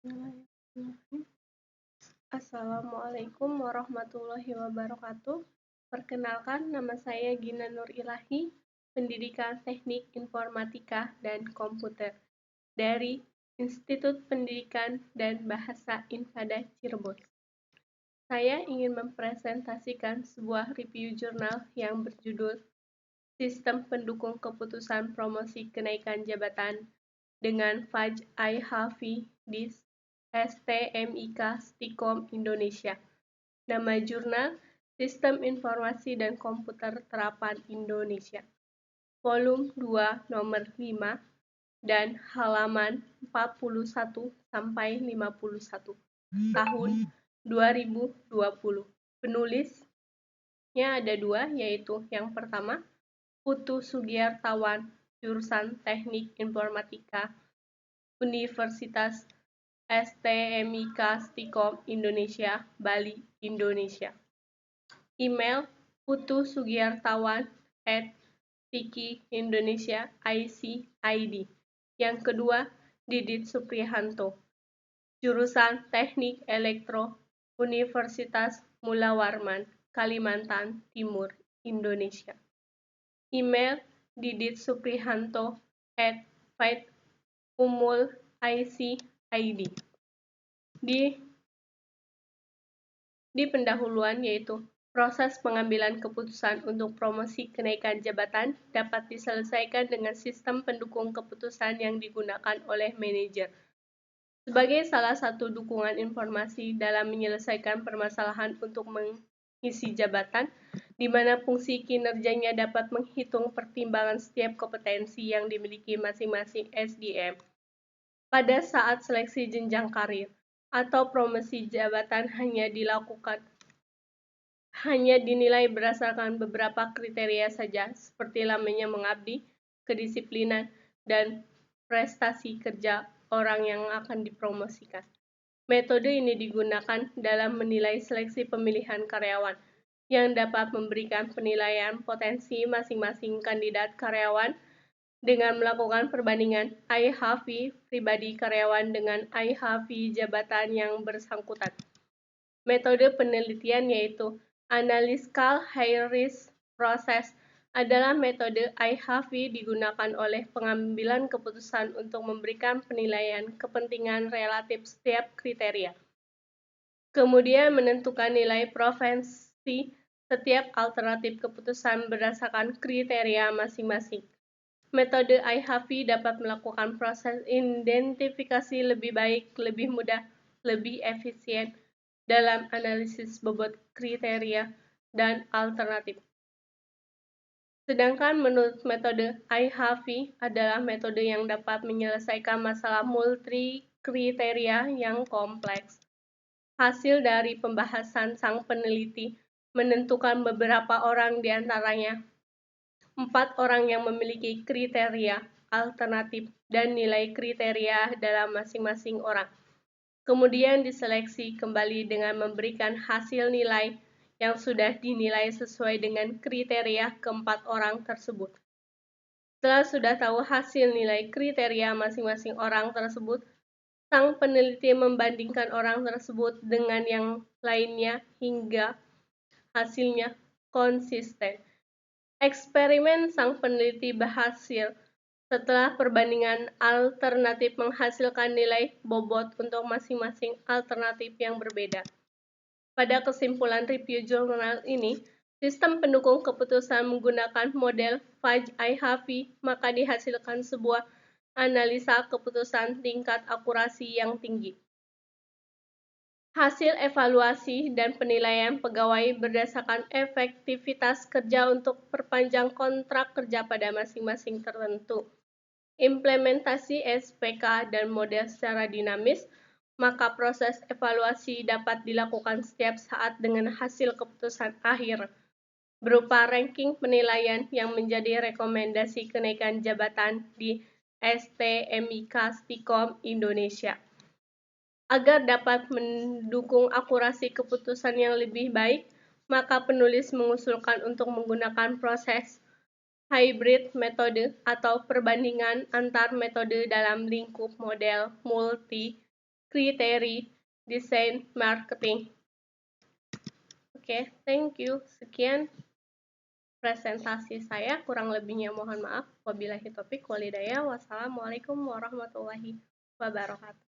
Bismillahirrahmanirrahim. Assalamualaikum warahmatullahi wabarakatuh. Perkenalkan, nama saya Gina Nur Ilahi, Pendidikan Teknik Informatika dan Komputer dari Institut Pendidikan dan Bahasa Infadah Cirebon. Saya ingin mempresentasikan sebuah review jurnal yang berjudul Sistem Pendukung Keputusan Promosi Kenaikan Jabatan dengan Faj I-Hafi di STMIK Stikom Indonesia. Nama jurnal Sistem Informasi dan Komputer Terapan Indonesia. Volume 2 nomor 5 dan halaman 41 sampai 51. Tahun 2020. Penulisnya ada dua, yaitu yang pertama Putu Sugiartawan, jurusan Teknik Informatika, Universitas STMIK Stikom Indonesia, Bali, Indonesia. Email putusugiartawan@tiki-indonesia.ic.id. Yang kedua, Didit Suprihanto, jurusan Teknik Elektro, Universitas Mula Warman, Kalimantan Timur, Indonesia. Email diditsuprihanto@faidumul.ic.id. Di pendahuluan, yaitu proses pengambilan keputusan untuk promosi kenaikan jabatan dapat diselesaikan dengan sistem pendukung keputusan yang digunakan oleh manajer sebagai salah satu dukungan informasi dalam menyelesaikan permasalahan untuk mengisi jabatan, di mana fungsi kinerjanya dapat menghitung pertimbangan setiap kompetensi yang dimiliki masing-masing SDM pada saat seleksi jenjang karir atau promosi jabatan hanya dinilai berdasarkan beberapa kriteria saja, seperti lamanya mengabdi, kedisiplinan, dan prestasi kerja orang yang akan dipromosikan. Metode ini digunakan dalam menilai seleksi pemilihan karyawan, yang dapat memberikan penilaian potensi masing-masing kandidat karyawan dengan melakukan perbandingan IHV pribadi karyawan dengan IHV jabatan yang bersangkutan. Metode penelitian yaitu Analytical High Risk Process adalah metode IHV digunakan oleh pengambilan keputusan untuk memberikan penilaian kepentingan relatif setiap kriteria. Kemudian menentukan nilai preferensi setiap alternatif keputusan berdasarkan kriteria masing-masing. Metode IHV dapat melakukan proses identifikasi lebih baik, lebih mudah, lebih efisien dalam analisis bobot kriteria dan alternatif. Sedangkan menurut metode IHV adalah metode yang dapat menyelesaikan masalah multi kriteria yang kompleks. Hasil dari pembahasan sang peneliti menentukan beberapa orang di antaranya 4 orang yang memiliki kriteria alternatif dan nilai kriteria dalam masing-masing orang. Kemudian diseleksi kembali dengan memberikan hasil nilai yang sudah dinilai sesuai dengan kriteria keempat orang tersebut. Setelah sudah tahu hasil nilai kriteria masing-masing orang tersebut, sang peneliti membandingkan orang tersebut dengan yang lainnya hingga hasilnya konsisten. Eksperimen sang peneliti berhasil setelah perbandingan alternatif menghasilkan nilai bobot untuk masing-masing alternatif yang berbeda. Pada kesimpulan review jurnal ini, sistem pendukung keputusan menggunakan model Faj I-Hafi, maka dihasilkan sebuah analisa keputusan tingkat akurasi yang tinggi. Hasil evaluasi dan penilaian pegawai berdasarkan efektivitas kerja untuk perpanjang kontrak kerja pada masing-masing tertentu. Implementasi SPK dan model secara dinamis, maka proses evaluasi dapat dilakukan setiap saat dengan hasil keputusan akhir, berupa ranking penilaian yang menjadi rekomendasi kenaikan jabatan di STMIK Stikom Indonesia. Agar dapat mendukung akurasi keputusan yang lebih baik, maka penulis mengusulkan untuk menggunakan proses hybrid metode atau perbandingan antar metode dalam lingkup model multi kriteria desain marketing. Oke, thank you. Sekian presentasi saya, kurang lebihnya mohon maaf. Wabillahi taufiq walhidayah. Wassalamualaikum warahmatullahi wabarakatuh.